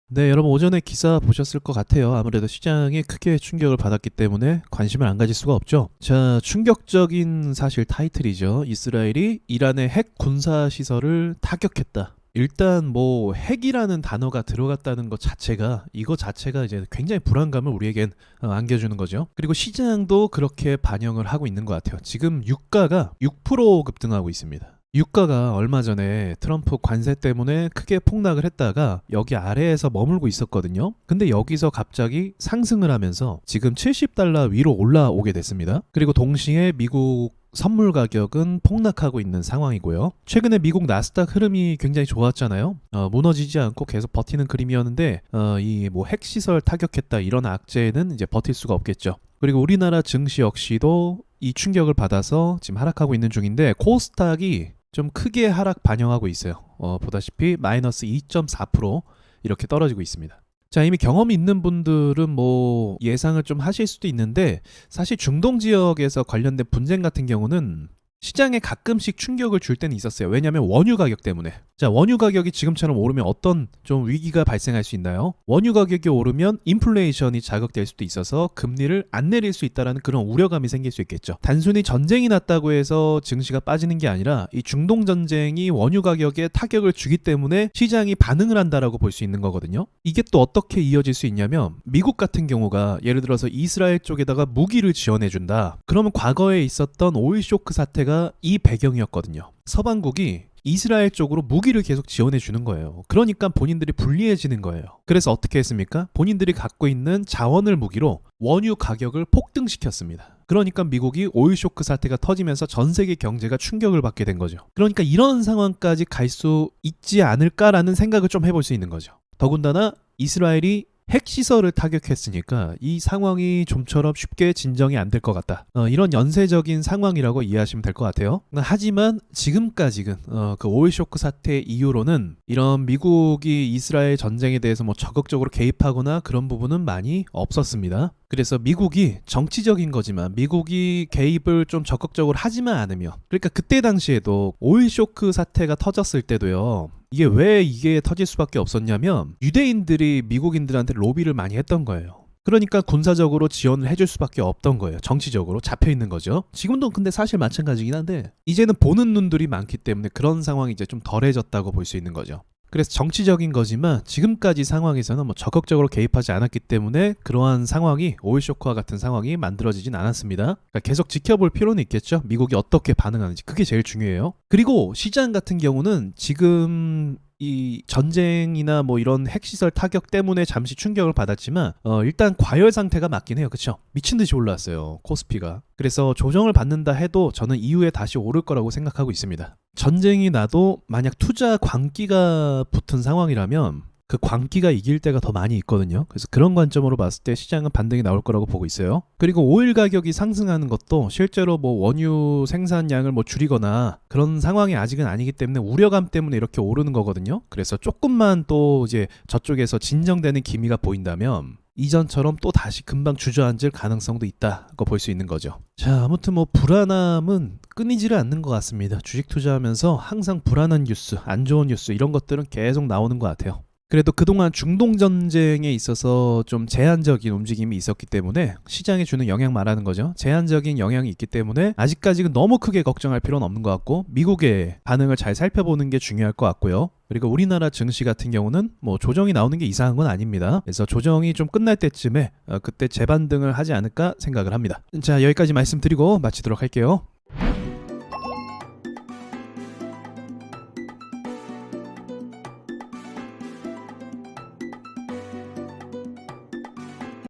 네, 여러분 오전에 기사 보셨을 것 같아요. 아무래도 시장이 크게 충격을 받았기 때문에 관심을 안 가질 수가 없죠. 자, 충격적인 사실 타이틀이죠. 이스라엘이 이란의 핵 군사 시설을 타격했다. 일단 뭐 핵이라는 단어가 들어갔다는 것 자체가 이거 자체가 이제 굉장히 불안감을 우리에겐 안겨주는 거죠. 그리고 시장도 그렇게 반영을 하고 있는 것 같아요. 지금 유가가 6% 급등하고 있습니다. 유가가 얼마 전에 트럼프 관세 때문에 크게 폭락을 했다가 여기 아래에서 머물고 있었거든요. 근데 여기서 갑자기 상승을 하면서 지금 70달러 위로 올라오게 됐습니다. 그리고 동시에 미국 선물 가격은 폭락하고 있는 상황이고요. 최근에 미국 나스닥 흐름이 굉장히 좋았잖아요. 무너지지 않고 계속 버티는 그림이었는데 이 뭐 핵시설 타격했다 이런 악재는 이제 버틸 수가 없겠죠. 그리고 우리나라 증시 역시도 이 충격을 받아서 지금 하락하고 있는 중인데 코스닥이 좀 크게 하락 반영하고 있어요. 보다시피 마이너스 2.4% 이렇게 떨어지고 있습니다. 자, 이미 경험이 있는 분들은 뭐 예상을 좀 하실 수도 있는데 사실 중동 지역에서 관련된 분쟁 같은 경우는 시장에 가끔씩 충격을 줄 때는 있었어요. 왜냐하면 원유 가격 때문에. 자, 원유 가격이 지금처럼 오르면 어떤 좀 위기가 발생할 수 있나요? 원유 가격이 오르면 인플레이션이 자극될 수도 있어서 금리를 안 내릴 수 있다는 그런 우려감이 생길 수 있겠죠. 단순히 전쟁이 났다고 해서 증시가 빠지는 게 아니라 이 중동 전쟁이 원유 가격에 타격을 주기 때문에 시장이 반응을 한다라고 볼 수 있는 거거든요. 이게 또 어떻게 이어질 수 있냐면 미국 같은 경우가 예를 들어서 이스라엘 쪽에다가 무기를 지원해 준다. 그러면 과거에 있었던 오일 쇼크 사태가 이 배경이었거든요. 서방국이 이스라엘 쪽으로 무기를 계속 지원해 주는 거예요. 그러니까 본인들이 불리해지는 거예요. 그래서 어떻게 했습니까? 본인들이 갖고 있는 자원을 무기로 원유 가격을 폭등시켰습니다. 그러니까 미국이 오일 쇼크 사태가 터지면서 전 세계 경제가 충격을 받게 된 거죠. 그러니까 이런 상황까지 갈 수 있지 않을까라는 생각을 좀 해볼 수 있는 거죠. 더군다나 이스라엘이 핵시설을 타격했으니까 이 상황이 좀처럼 쉽게 진정이 안 될 것 같다. 이런 연쇄적인 상황이라고 이해하시면 될 것 같아요. 하지만 지금까지는 그 오일 쇼크 사태 이후로는 이런 미국이 이스라엘 전쟁에 대해서 뭐 적극적으로 개입하거나 그런 부분은 많이 없었습니다. 그래서 미국이 정치적인 거지만 미국이 개입을 좀 적극적으로 하지만 않으며 그러니까 그때 당시에도 오일 쇼크 사태가 터졌을 때도요. 이게 왜 이게 터질 수밖에 없었냐면 유대인들이 미국인들한테 로비를 많이 했던 거예요. 그러니까 군사적으로 지원을 해줄 수밖에 없던 거예요. 정치적으로 잡혀있는 거죠. 지금도 근데 사실 마찬가지긴 한데 이제는 보는 눈들이 많기 때문에 그런 상황이 이제 좀 덜해졌다고 볼 수 있는 거죠. 그래서 정치적인 거지만 지금까지 상황에서는 뭐 적극적으로 개입하지 않았기 때문에 그러한 상황이 오일 쇼크와 같은 상황이 만들어지진 않았습니다. 그러니까 계속 지켜볼 필요는 있겠죠. 미국이 어떻게 반응하는지 그게 제일 중요해요. 그리고 시장 같은 경우는 지금 이 전쟁이나 뭐 이런 핵시설 타격 때문에 잠시 충격을 받았지만 일단 과열 상태가 맞긴 해요. 그쵸? 미친 듯이 올랐어요. 코스피가. 그래서 조정을 받는다 해도 저는 이후에 다시 오를 거라고 생각하고 있습니다. 전쟁이 나도 만약 투자 광기가 붙은 상황이라면 그 광기가 이길 때가 더 많이 있거든요. 그래서 그런 관점으로 봤을 때 시장은 반등이 나올 거라고 보고 있어요. 그리고 오일 가격이 상승하는 것도 실제로 뭐 원유 생산량을 뭐 줄이거나 그런 상황이 아직은 아니기 때문에 우려감 때문에 이렇게 오르는 거거든요. 그래서 조금만 또 이제 저쪽에서 진정되는 기미가 보인다면 이전처럼 또 다시 금방 주저앉을 가능성도 있다고 볼 수 있는 거죠. 자, 아무튼 뭐 불안함은 끊이지를 않는 것 같습니다. 주식 투자하면서 항상 불안한 뉴스, 안 좋은 뉴스 이런 것들은 계속 나오는 것 같아요. 그래도 그동안 중동 전쟁에 있어서 좀 제한적인 움직임이 있었기 때문에 시장에 주는 영향 말하는 거죠. 제한적인 영향이 있기 때문에 아직까지는 너무 크게 걱정할 필요는 없는 것 같고 미국의 반응을 잘 살펴보는 게 중요할 것 같고요. 그리고 우리나라 증시 같은 경우는 뭐 조정이 나오는 게 이상한 건 아닙니다. 그래서 조정이 좀 끝날 때쯤에 그때 재반등을 하지 않을까 생각을 합니다. 자, 여기까지 말씀드리고 마치도록 할게요.